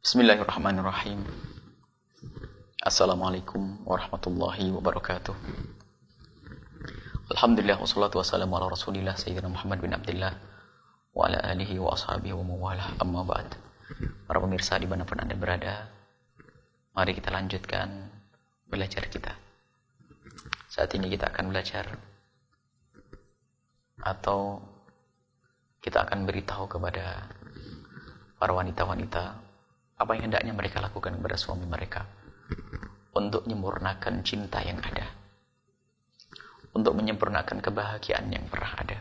Bismillahirrahmanirrahim. Assalamualaikum warahmatullahi wabarakatuh. Alhamdulillah wassalatu wassalamu ala rasulillah Sayyidina Muhammad bin Abdullah wa ala alihi wa ashabihi wa mawalah, amma ba'd. Para pemirsa dimanapun Anda berada, mari kita lanjutkan belajar kita. Saat ini kita akan belajar atau kita akan beritahu kepada para wanita-wanita apa yang hendaknya mereka lakukan kepada suami mereka untuk menyempurnakan cinta yang ada, untuk menyempurnakan kebahagiaan yang pernah ada,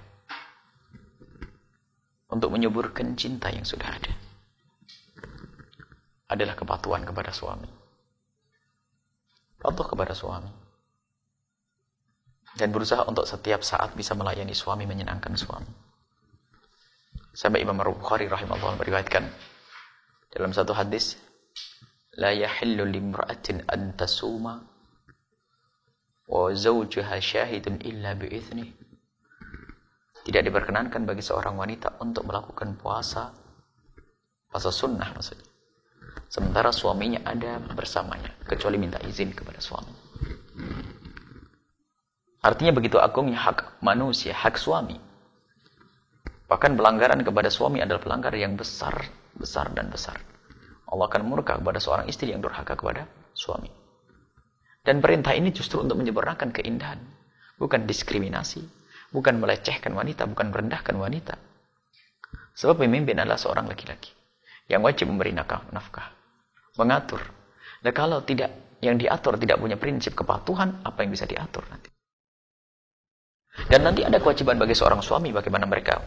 untuk menyuburkan cinta yang sudah ada. Adalah kepatuhan kepada suami, patuh kepada suami, dan berusaha untuk setiap saat bisa melayani suami, menyenangkan suami. Sampai Imam Bukhari rahimahullah meriwayatkan dalam satu hadis, la yahillu limra'atin an tasuma wa zawjuha syahidun illa bi'ithnih. Tidak diperkenankan bagi seorang wanita untuk melakukan puasa sunnah maksudnya, sementara suaminya ada bersamanya, kecuali minta izin kepada suami. Artinya begitu agungnya hak manusia, hak suami. Bahkan pelanggaran kepada suami adalah pelanggaran yang besar dan besar. Allah akan murka kepada seorang istri yang durhaka kepada suami. Dan perintah ini justru untuk menyempurnakan keindahan, bukan diskriminasi, bukan melecehkan wanita, bukan merendahkan wanita. Sebab pemimpin adalah seorang laki-laki yang wajib memberi nafkah, mengatur. Dan kalau tidak, yang diatur tidak punya prinsip kepatuhan, apa yang bisa diatur nanti? Dan nanti ada kewajiban bagi seorang suami bagaimana mereka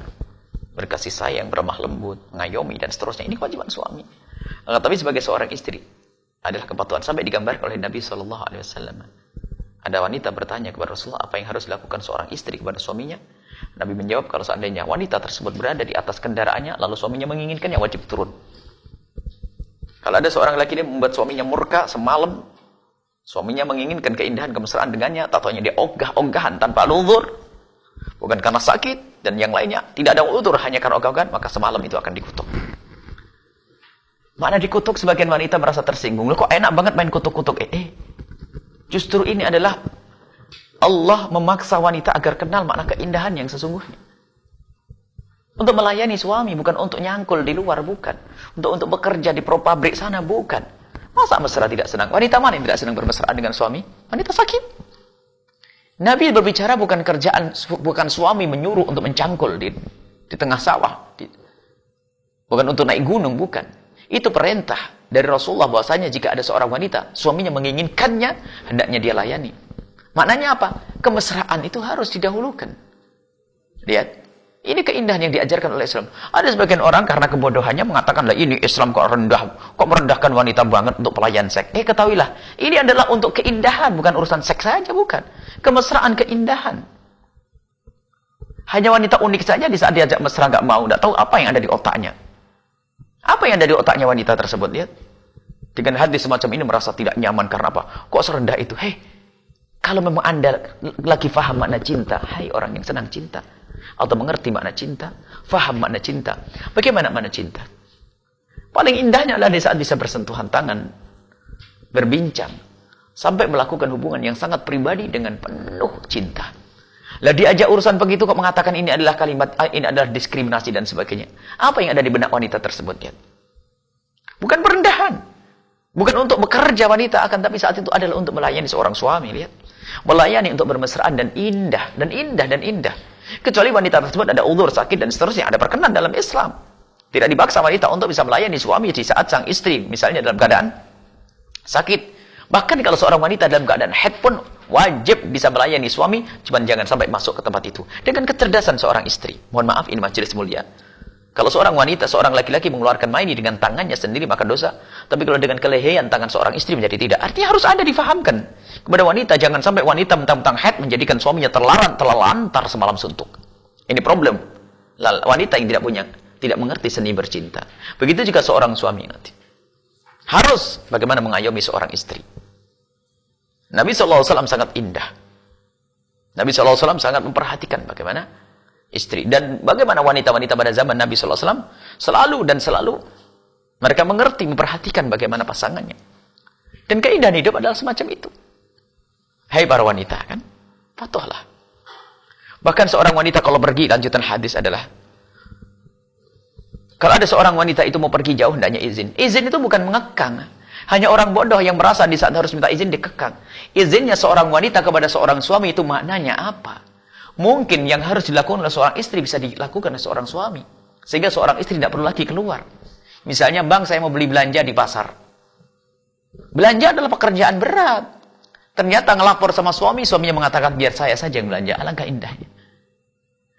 berkasih sayang, berlemah lembut, mengayomi, dan seterusnya. Ini kewajiban suami. Tapi sebagai seorang istri, adalah kepatuhan. Sampai digambarkan oleh Nabi SAW. Ada wanita bertanya kepada Rasulullah, apa yang harus dilakukan seorang istri kepada suaminya? Nabi menjawab, kalau seandainya wanita tersebut berada di atas kendaraannya, lalu suaminya menginginkan, yang wajib turun. Kalau ada seorang laki-laki membuat suaminya murka semalam, suaminya menginginkan keindahan, kemesraan dengannya, tatonya dia ogah-ogahan tanpa uzur, bukan karena sakit dan yang lainnya, tidak ada uzur, hanya karena ogah-ogahan, maka semalam itu akan dikutuk. Mana dikutuk, sebagian wanita merasa tersinggung. Loh, kok enak banget main kutuk-kutuk? Justru ini adalah Allah memaksa wanita agar kenal makna keindahan yang sesungguhnya. Untuk melayani suami, bukan untuk nyangkul di luar, bukan. Untuk bekerja di pro pabrik sana, bukan. Masa mesra tidak senang? Wanita mana yang tidak senang bermesraan dengan suami? Wanita sakit. Nabi berbicara bukan kerjaan, bukan suami menyuruh untuk mencangkul di tengah sawah. Bukan untuk naik gunung, bukan. Itu perintah dari Rasulullah bahwasanya jika ada seorang wanita, suaminya menginginkannya, hendaknya dia layani. Maknanya apa? Kemesraan itu harus didahulukan. Lihat, ini keindahan yang diajarkan oleh Islam. Ada sebagian orang karena kebodohannya mengatakan, lah ini Islam kok merendahkan wanita banget untuk pelayan seks. Ketahuilah, ini adalah untuk keindahan, bukan urusan seks saja, bukan. Kemesraan, keindahan. Hanya wanita unik saja di saat diajak mesra nggak mau, nggak tahu apa yang ada di otaknya. Apa yang ada di otaknya wanita tersebut? Lihat. Dengan hadis semacam ini merasa tidak nyaman karena apa? Kok serendah itu? Kalau memang Anda lagi faham makna cinta, hai orang yang senang cinta, atau mengerti makna cinta, faham makna cinta. Bagaimana makna cinta? Paling indahnya adalah di saat bisa bersentuhan tangan, berbincang, sampai melakukan hubungan yang sangat pribadi dengan penuh cinta. Lah diajak urusan begitu kok mengatakan ini adalah kalimat, ini adalah diskriminasi dan sebagainya. Apa yang ada di benak wanita tersebut? Lihat. Bukan perendahan. Bukan untuk bekerja wanita, akan tapi saat itu adalah untuk melayani seorang suami. Lihat. Melayani untuk bermesraan dan indah. Dan indah dan indah. Kecuali wanita tersebut ada uzur, sakit dan seterusnya. Ada perkenan dalam Islam. Tidak dipaksa wanita untuk bisa melayani suami di saat sang istri, misalnya dalam keadaan sakit. Bahkan kalau seorang wanita dalam keadaan haid pun wajib bisa melayani suami, cuman jangan sampai masuk ke tempat itu. Dengan kecerdasan seorang istri. Mohon maaf, ini majelis mulia. Kalau seorang wanita, seorang laki-laki mengeluarkan mani dengan tangannya sendiri, maka dosa. Tapi kalau dengan kelehean tangan seorang istri menjadi tidak. Artinya harus ada difahamkan kepada wanita. Jangan sampai wanita mentang-mentang haid menjadikan suaminya terlantar semalam suntuk. Ini problem. Wanita yang tidak mengerti seni bercinta. Begitu juga seorang suami nanti. Harus bagaimana mengayomi seorang istri. Nabi SAW sangat indah. Nabi SAW sangat memperhatikan bagaimana istri. Dan bagaimana wanita-wanita pada zaman Nabi SAW selalu Mereka mengerti, memperhatikan bagaimana pasangannya. Dan keindahan hidup adalah semacam itu. Hai para wanita, kan? Patuhlah. Bahkan seorang wanita kalau pergi, lanjutan hadis adalah, kalau ada seorang wanita itu mau pergi jauh, hendaknya izin. Izin itu bukan mengekang. Hanya orang bodoh yang merasa di saat harus minta izin dikekang. Izinnya seorang wanita kepada seorang suami itu maknanya apa? Mungkin yang harus dilakukan oleh seorang istri bisa dilakukan oleh seorang suami. Sehingga seorang istri tidak perlu lagi keluar. Misalnya, bang, saya mau beli belanja di pasar. Belanja adalah pekerjaan berat. Ternyata ngelapor sama suami, suaminya mengatakan, biar saya saja yang belanja. Alangkah indahnya.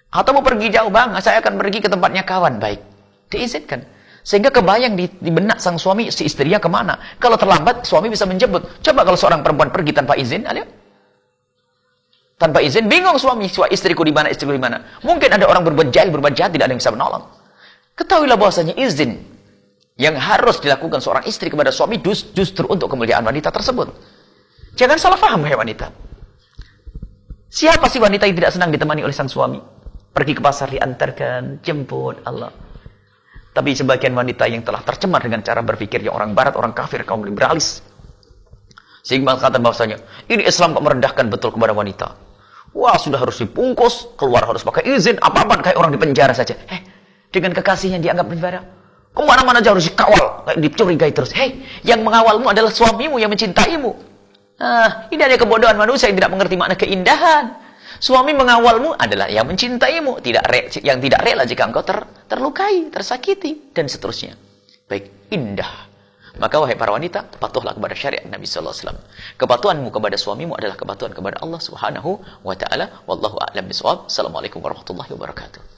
Atau mau pergi jauh, bang, saya akan pergi ke tempatnya kawan. Baik, diizinkan. Sehingga kebayang di benak sang suami, si istrinya kemana. Kalau terlambat, suami bisa menjemput. Coba kalau seorang perempuan pergi tanpa izin, ayo. Tanpa izin, bingung suami, istriku di mana, istriku di mana. Mungkin ada orang berbuat jahil, berbuat jahat, tidak ada yang bisa menolong. Ketahuilah bahwasanya izin yang harus dilakukan seorang istri kepada suami justru untuk kemuliaan wanita tersebut. Jangan salah paham, hai wanita. Siapa sih wanita yang tidak senang ditemani oleh sang suami? Pergi ke pasar diantarkan, jemput, Allah. Tapi sebagian wanita yang telah tercemar dengan cara berpikir yang orang barat, orang kafir, kaum liberalis. Sehingga mengatakan bahwasanya, ini Islam kok merendahkan betul kepada wanita. Wah, sudah harus dibungkus, keluar harus pakai izin, apa-apa kayak orang di penjara saja. Dengan kekasihnya dianggap penjara. Kemana-mana aja harus dikawal, kayak dicurigai terus. Yang mengawalmu adalah suamimu yang mencintaimu. Ini ada kebodohan manusia yang tidak mengerti makna keindahan. Suami mengawalmu adalah yang mencintaimu, yang tidak rela jika engkau terlukai, tersakiti, dan seterusnya. Baik, indah. Maka wahai para wanita, patuhlah kepada syariat Nabi sallallahu alaihi wasallam. Kepatuhanmu kepada suamimu adalah kepatuhan kepada Allah Subhanahu wa taala. Wallahu a'lam bishawab. Assalamualaikum warahmatullahi wabarakatuh.